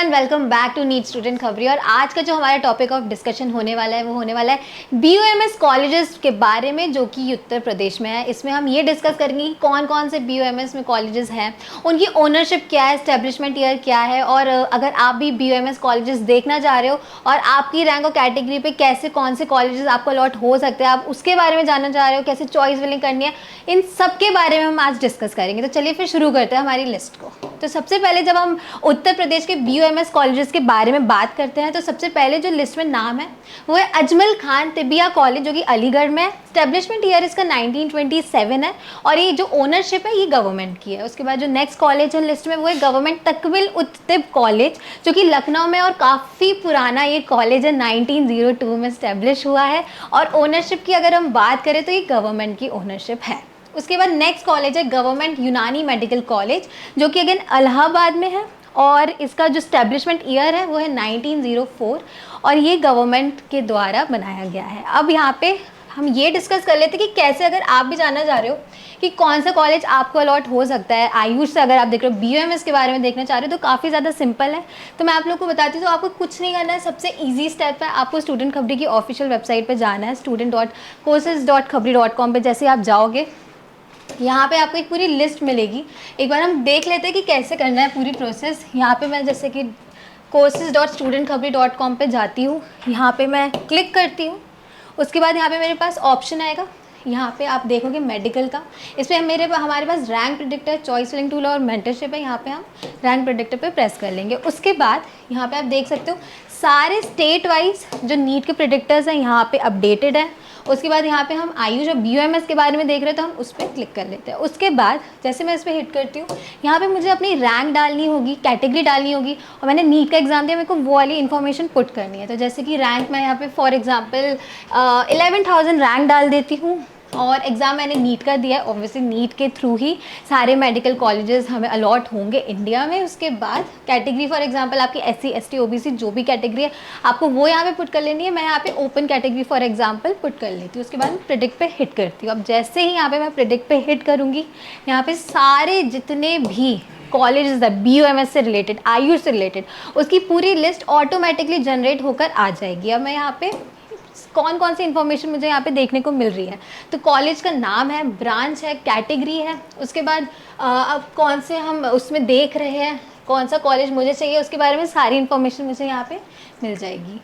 Everyone, welcome back to NEET student Khabri. और आज का जो हमारा टॉपिक ऑफ डिस्कशन होने वाला है वो होने वाला है बीयूएमएस कॉलेजेस के बारे में, जो कि उत्तर प्रदेश में है। इसमें हम ये डिस्कस करेंगे कि कौन कौन से बीयूएमएस में कॉलेजेस हैं, उनकी ओनरशिप क्या है, एस्टेब्लिशमेंट ईयर क्या है, और अगर आप भी बीयूएमएस कॉलेजेस देखना चाह रहे हो और आपकी रैंक और कैटेगरी पे कैसे कौन से कॉलेजेस आपको अलॉट हो सकते हैं, आप उसके बारे में जानना चाह रहे हो, कैसे चॉइस विलिंग करनी है, इन सब के बारे में हम आज डिस्कस करेंगे। तो चलिए फिर शुरू करते हैं हमारी लिस्ट को। तो सबसे पहले जब हम उत्तर प्रदेश के बीयूएमएस कॉलेजेस के बारे में बात करते हैं तो सबसे पहले जो लिस्ट में नाम है वो है अजमल खान तिबिया कॉलेज, जो कि अलीगढ़ में है। स्टैब्लिशमेंट ईयर इसका 1927 है और ये जो ओनरशिप है ये गवर्नमेंट की है। उसके बाद जो नेक्स्ट कॉलेज है लिस्ट में वो है गवर्नमेंट तकमिल उत तिब कॉलेज, जो कि लखनऊ में, और काफ़ी पुराना ये कॉलेज है, 1902 में स्टैब्लिश हुआ है। और ओनरशिप की अगर हम बात करें तो ये गवर्नमेंट की ओनरशिप है। उसके बाद नेक्स्ट कॉलेज है गवर्नमेंट यूनानी मेडिकल कॉलेज, जो कि अगेन इलाहाबाद में है, और इसका जो स्टैब्लिशमेंट ईयर है वो है 1904 और ये गवर्नमेंट के द्वारा बनाया गया है। अब यहाँ पे हम ये डिस्कस कर लेते हैं कि कैसे, अगर आप भी जानना चाह रहे हो कि कौन सा कॉलेज आपको अलॉट हो सकता है आयुष से, अगर आप देख रहे हो बीयूएमएस के बारे में देखना चाह रहे हो तो काफ़ी ज़्यादा सिंपल है। तो मैं आप लोग को बताती हूँ, तो आपको कुछ नहीं करना है। सबसे ईजी स्टेप है, आपको स्टूडेंट खबरी की ऑफिशियल वेबसाइट पर जाना है, student.courses.khabri.com पे। जैसे आप जाओगे यहाँ पे आपको एक पूरी लिस्ट मिलेगी। एक बार हम देख लेते हैं कि कैसे करना है पूरी प्रोसेस। यहाँ पे मैं जैसे कि courses.studentkhabri.com पे जाती हूँ, यहाँ पे मैं क्लिक करती हूँ। उसके बाद यहाँ पे मेरे पास ऑप्शन आएगा, यहाँ पे आप देखोगे मेडिकल का। इस पर हमारे पास rank predictor, choice filling tool और मेंटरशिप है। यहाँ पे हम रैंक प्रेडिक्टर पे प्रेस कर लेंगे। उसके बाद यहाँ पे आप देख सकते हो सारे स्टेट वाइज जो नीट के प्रेडिक्टर्स हैं यहाँ पे अपडेटेड है। उसके बाद यहाँ पे हम आयुष और बीयूएमएस के बारे में देख रहे हैं तो हम उस पर क्लिक कर लेते हैं। उसके बाद जैसे मैं इस पर हिट करती हूँ, यहाँ पे मुझे अपनी रैंक डालनी होगी, कैटेगरी डालनी होगी, और मैंने नीट का एग्जाम दिया, मेरे को वो वाली इन्फॉर्मेशन पुट करनी है। तो जैसे कि रैंक मैं यहाँ पे फॉर एग्जाम्पल 11,000 रैंक डाल देती हूँ, और एग्ज़ाम मैंने नीट का दिया है। ऑब्वियसली नीट के थ्रू ही सारे मेडिकल कॉलेजेस हमें अलॉट होंगे इंडिया में। उसके बाद कैटेगरी फॉर एग्जांपल आपकी एससी, एसटी, ओबीसी जो भी कैटेगरी है आपको वो यहाँ पे पुट कर लेनी है। मैं यहाँ पे open category for example put कर लेती हूँ। उसके बाद प्रेडिक्ट पे हिट करती हूँ। अब जैसे ही यहाँ पे मैं प्रेडिक्ट पे हिट करूँगी, यहाँ पे सारे जितने भी कॉलेजेस है बीयूएमएस से रिलेटेड, आयुष से रिलेटेड, उसकी पूरी लिस्ट ऑटोमेटिकली जनरेट होकर आ जाएगी। अब मैं यहाँ पे कौन कौन सी इन्फॉर्मेशन मुझे यहाँ पे देखने को मिल रही है, तो कॉलेज का नाम है, ब्रांच है, कैटेगरी है। उसके बाद अब कौन से हम उसमें देख रहे हैं, कौन सा कॉलेज मुझे चाहिए, उसके बारे में सारी इन्फॉर्मेशन मुझे यहाँ पे मिल जाएगी।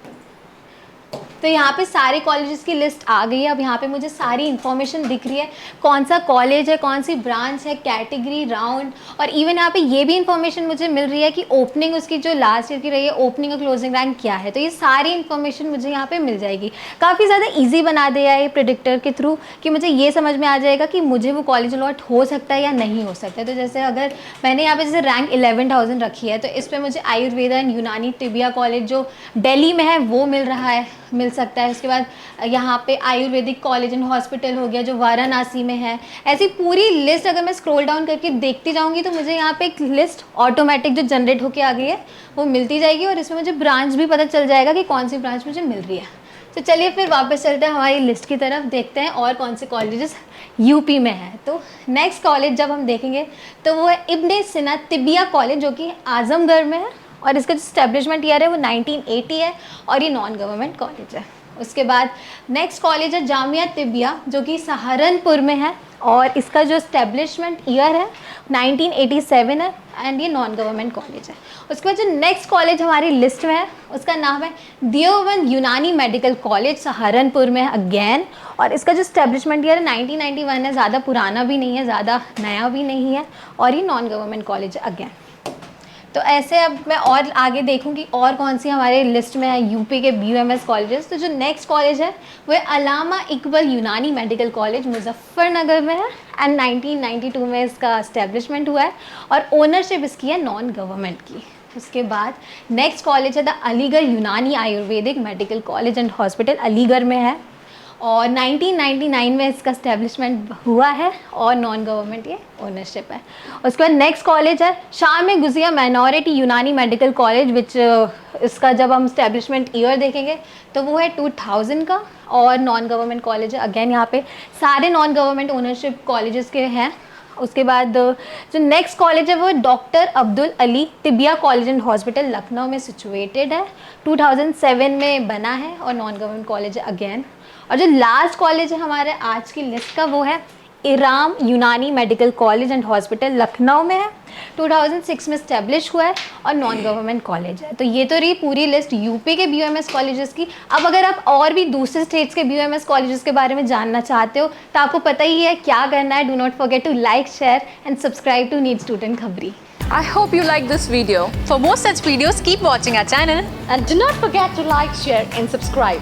तो यहाँ पे सारे कॉलेजेस की लिस्ट आ गई है। अब यहाँ पे मुझे सारी इन्फॉर्मेशन दिख रही है, कौन सा कॉलेज है, कौन सी ब्रांच है, कैटेगरी, राउंड, और इवन यहाँ पे ये भी इन्फॉर्मेशन मुझे मिल रही है कि ओपनिंग उसकी जो लास्ट ईयर की रही है, ओपनिंग और क्लोजिंग रैंक क्या है। तो ये सारी इन्फॉर्मेशन मुझे यहाँ पे मिल जाएगी। काफ़ी ज़्यादा ईजी बना दिया है ये प्रेडिक्टर के थ्रू कि मुझे ये समझ में आ जाएगा कि मुझे वो कॉलेज अलॉट हो सकता है या नहीं हो सकता है। तो जैसे अगर मैंने यहाँ पे जैसे रैंक 11,000 रखी है, तो इस पर मुझे आयुर्वेदा एंड यूनानी तिबिया कॉलेज जो दिल्ली में है वो मिल सकता है। उसके बाद यहाँ पे आयुर्वेदिक कॉलेज एंड हॉस्पिटल हो गया जो वाराणसी में है। ऐसी पूरी लिस्ट अगर मैं स्क्रॉल डाउन करके देखती जाऊँगी तो मुझे यहाँ पे एक लिस्ट ऑटोमेटिक जो जनरेट होके आ गई है वो मिलती जाएगी, और इसमें मुझे ब्रांच भी पता चल जाएगा कि कौन सी ब्रांच मुझे मिल रही है। तो चलिए फिर वापस चलते हैं हमारी लिस्ट की तरफ, देखते हैं और कौन से कॉलेजेस यूपी में है। तो नेक्स्ट कॉलेज जब हम देखेंगे तो वो है इब्ने सिना तिबिया कॉलेज, जो कि आजमगढ़ में है, और इसका जो स्टैब्लिशमेंट ईयर है वो 1980 है, और ये नॉन गवर्नमेंट कॉलेज है। उसके बाद नेक्स्ट कॉलेज है जामिया तिबिया, जो कि सहारनपुर में है, और इसका जो स्टैब्लिशमेंट ईयर है 1987 है, एंड ये नॉन गवर्नमेंट कॉलेज है। उसके बाद जो नेक्स्ट कॉलेज हमारी लिस्ट में है उसका नाम है देवबंद यूनानी मेडिकल कॉलेज, सहारनपुर में है अगेन, और इसका जो स्टैब्लिशमेंट ईयर है 1991 है। ज़्यादा पुराना भी नहीं है, ज़्यादा नया भी नहीं है, और ये नॉन गवर्नमेंट कॉलेज है अगेन। तो ऐसे अब मैं और आगे देखूंगी और कौन सी हमारे लिस्ट में है यूपी के बीयूएमएस कॉलेजेस। तो जो नेक्स्ट कॉलेज है वो है अलामा इकबल यूनानी मेडिकल कॉलेज, मुजफ्फरनगर में है, एंड 1992 में इसका एस्टेब्लिशमेंट हुआ है, और ओनरशिप इसकी है नॉन गवर्नमेंट की। उसके बाद नेक्स्ट कॉलेज है द अलीगढ़ यूनानी Ayurvedic medical college and hospital, Aligarh में है, और 1999 में इसका स्टैब्लिशमेंट हुआ है, और नॉन गवर्नमेंट ये ओनरशिप है। उसके बाद नेक्स्ट कॉलेज है शाम गुजिया माइनॉरिटी यूनानी मेडिकल कॉलेज, विच इसका जब हम स्टैब्लिशमेंट ईयर देखेंगे तो वो है 2000 का, और नॉन गवर्नमेंट कॉलेज है। अगेन यहाँ पे सारे नॉन गवर्नमेंट ओनरशिप कॉलेजेस के हैं, उसके बाद जो नेक्स्ट कॉलेज है वो doctor Abdul Ali tibia college and hospital Lucknow में सिचुएटेड है, 2007 में बना है और नॉन गवर्नमेंट कॉलेज है अगेन। और जो लास्ट कॉलेज है हमारे आज की लिस्ट का वो है इराम यूनानी medical college and hospital Lucknow में है, 2006 में स्टैब्लिश हुआ है और नॉन गवर्नमेंट कॉलेज है। तो ये तो रही पूरी लिस्ट यूपी के BOMS कॉलेजेस की। अब अगर आप और भी दूसरे स्टेट्स के BOMS कॉलेजेस के बारे में जानना चाहते हो तो आपको पता ही है क्या करना है। Do not forget to like, share and subscribe to NEET student Khabri. I hope you like this video. For more such videos, keep watching our channel. And do not forget to like, share and subscribe.